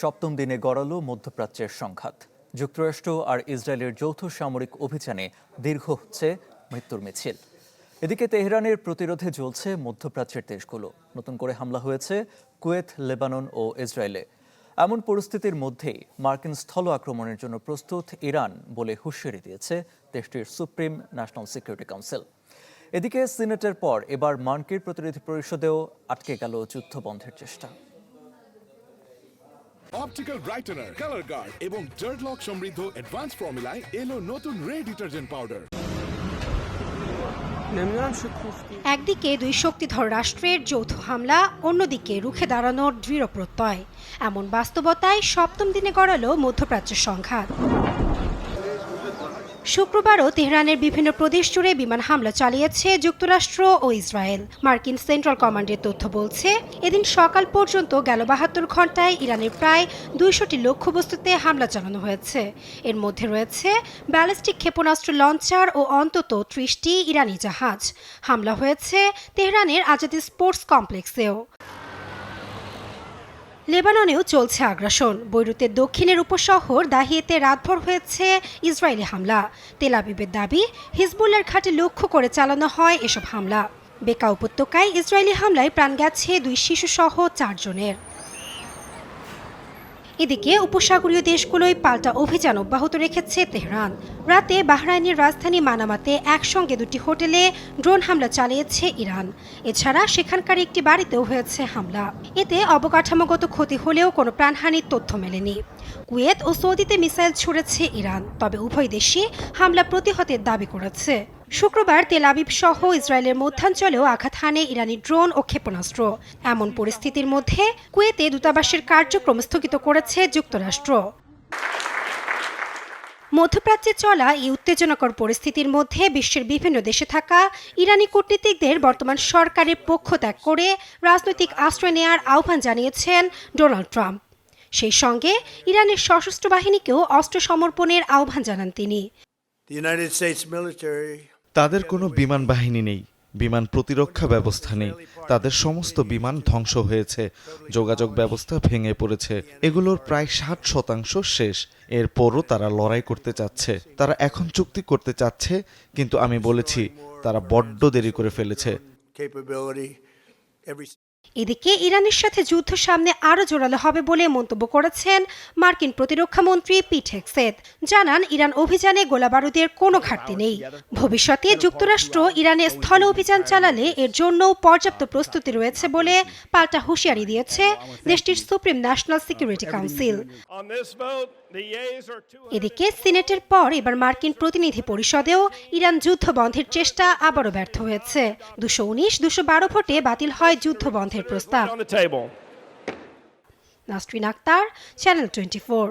সপ্তম দিনে গড়ালো মধ্যপ্রাচ্যের সংঘাত। যুক্তরাষ্ট্র আর ইসরায়েলের যৌথ সামরিক অভিযানে দীর্ঘ হচ্ছে মৃত্যুর মিছিল। এদিকে তেহরানের প্রতিরোধে জ্বলছে মধ্যপ্রাচ্যের দেশগুলো। নতুন করে হামলা হয়েছে কুয়েত, লেবানন ও ইসরায়েলে। এমন পরিস্থিতির মধ্যেই মার্কিন স্থল আক্রমণের জন্য প্রস্তুত ইরান বলে হুঁশিয়ারি দিয়েছে দেশটির সুপ্রিম ন্যাশনাল সিকিউরিটি কাউন্সিল। এদিকে সিনেটের পর এবার মার্কিন প্রতিনিধি পরিষদেও আটকে গেল যুদ্ধ বন্ধের চেষ্টা। অপটিক্যাল ব্রাইটেনার, কালার গার্ড এবং ডার্ট লক সমৃদ্ধ অ্যাডভান্স ফর্মুলায় এলো নতুন রে ডিটারজেন্ট পাউডার। একদিকে দুই শক্তিধর রাষ্ট্রের যৌথ হামলা, অন্যদিকে রুখে দাঁড়ানোর দৃঢ় প্রত্যয়। এমন বাস্তবতায় সপ্তম দিনে গড়ালো মধ্যপ্রাচ্যের সংঘাত। শুক্রবারও তেহরানের বিভিন্ন প্রদেশ জুড়ে বিমান হামলা চালিয়েছে যুক্তরাষ্ট্র ও ইসরায়েল। মার্কিন সেন্ট্রাল কমান্ডের তথ্য বলছে, এদিন সকাল পর্যন্ত গেল ৭২ ঘন্টায় ইরানের প্রায় ২০০টি লক্ষ্যবস্তুতে হামলা চালানো হয়েছে। এর মধ্যে রয়েছে ব্যালিস্টিক ক্ষেপণাস্ত্র লঞ্চার ও অন্তত ৩০টি ইরানি জাহাজ। হামলা হয়েছে তেহরানের আজাদি স্পোর্টস কমপ্লেক্সেও। লেবাননেও চলছে আগ্রাসন। বৈরুতের দক্ষিণের উপশহর দাহিয়েতে রাতভর হয়েছে ইসরায়েলি হামলা। তেল আবিবের দাবি, হিজবুল্লাহর ঘাঁটি লক্ষ্য করে চালানো হয় এসব হামলা। বেকা উপত্যকায় ইসরায়েলি হামলায় প্রাণ গেছে ২ শিশুসহ ৪ জনের। এদিকে উপসাগরীয় দেশগুলোয় পাল্টা অভিযান অব্যাহত রেখেছে তেহরান। রাতে বাহরাইনের রাজধানী মানামাতে একসঙ্গে ২টি হোটেলে ড্রোন হামলা চালিয়েছে ইরান। এছাড়া সেখানকার একটি বাড়িতেও হয়েছে হামলা। এতে অবকাঠামোগত ক্ষতি হলেও কোনো প্রাণহানির তথ্য মেলেনি। কুয়েত ও সৌদিতে মিসাইল ছুড়েছে ইরান, তবে উভয় দেশই হামলা প্রতিহতের দাবি করেছে। শুক্রবার তেল আবিব সহ ইসরায়েলের মধ্যাঞ্চলেও আঘাত হানে ইরানি ড্রোন ও ক্ষেপণাস্ত্র। এমন পরিস্থিতির মধ্যে কুয়েতে দূতাবাসের কার্যক্রম স্থগিত করেছে যুক্তরাষ্ট্র। মধ্যপ্রাচ্যে চলা এই উত্তেজনাকর পরিস্থিতির মধ্যে বিশ্বের বিভিন্ন দেশে থাকা ইরানি কূটনীতিকদের বর্তমান সরকারের পক্ষ ত্যাগ করে রাজনৈতিক আশ্রয় নেওয়ার আহ্বান জানিয়েছেন ডোনাল্ড ট্রাম্প। সেই সঙ্গে ইরানের সশস্ত্র বাহিনীকেও অস্ত্র সমর্পণের আহ্বান জানান তিনি। তাদের কোনো বিমান বাহিনী নেই, বিমান প্রতিরক্ষা ব্যবস্থা নেই, তাদের সমস্ত বিমান ধ্বংস হয়েছে, যোগাযোগ ব্যবস্থা ভেঙে পড়েছে, এগুলোর প্রায় ৬০% শেষ। এরপরও তারা লড়াই করতে চাচ্ছে, তারা এখন চুক্তি করতে চাচ্ছে, কিন্তু আমি বলেছি তারা বড্ড দেরি করে ফেলেছে। এদিকে ইরানের সাথে যুদ্ধ সামনে আরও জোরালো হবে বলে মন্তব্য করেছেন মার্কিন প্রতিরক্ষা মন্ত্রী পিট হেগসেথ। জানান, ইরান অভিযানে গোলাবারুদের কোনো ঘাটতি নেই। ভবিষ্যতে যুক্তরাষ্ট্র ইরানে স্থল অভিযান চালালে এর জন্যও পর্যাপ্ত প্রস্তুতি রয়েছে বলে পাল্টা হুঁশিয়ারি দিয়েছে দেশটির সুপ্রিম ন্যাশনাল সিকিউরিটি কাউন্সিল। এদিকে সিনেটের পর এবার মার্কিন প্রতিনিধি পরিষদেও ইরান যুদ্ধ বন্ধের চেষ্টা আবারও ব্যর্থ হয়েছে। ২১৯-২১২ ভোটে বাতিল হয় যুদ্ধ বন্ধের প্রস্তাব। নাসরিন আক্তার, চ্যানেল 24।